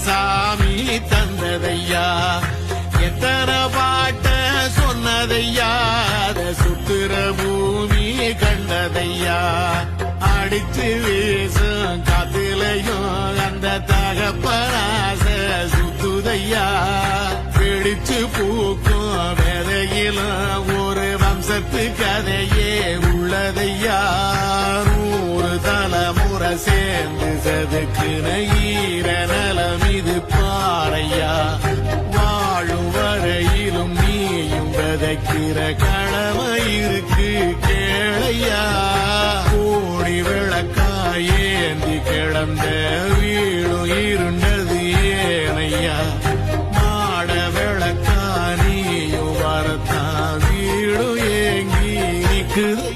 சாமி தந்ததையா எத்தனை பாட்ட சொன்னதையா சுத்துற பூமி கண்டதையா அடிச்சு வீசும் காத்திலையும் அந்த தகப்பனாச சுத்துதையா பிடிச்சு பூக்கும் வேதையிலும் ஒரு வம்சத்து கதையே உள்ளதையா 100 தலைமுறை சேர்ந்து சதுக்குன ஈர நலம் இது பாறையா வாழும் வரையிலும் நீயும் விதைக்கிற கடமை இருக்கு கேளையா கோடி விளக்காயேந்தி கிடந்த வீடும் இருண்டது ஏனையா மாட விளக்கா நீயும் வரத்தான் வீடும் ஏங்கி நிக்குது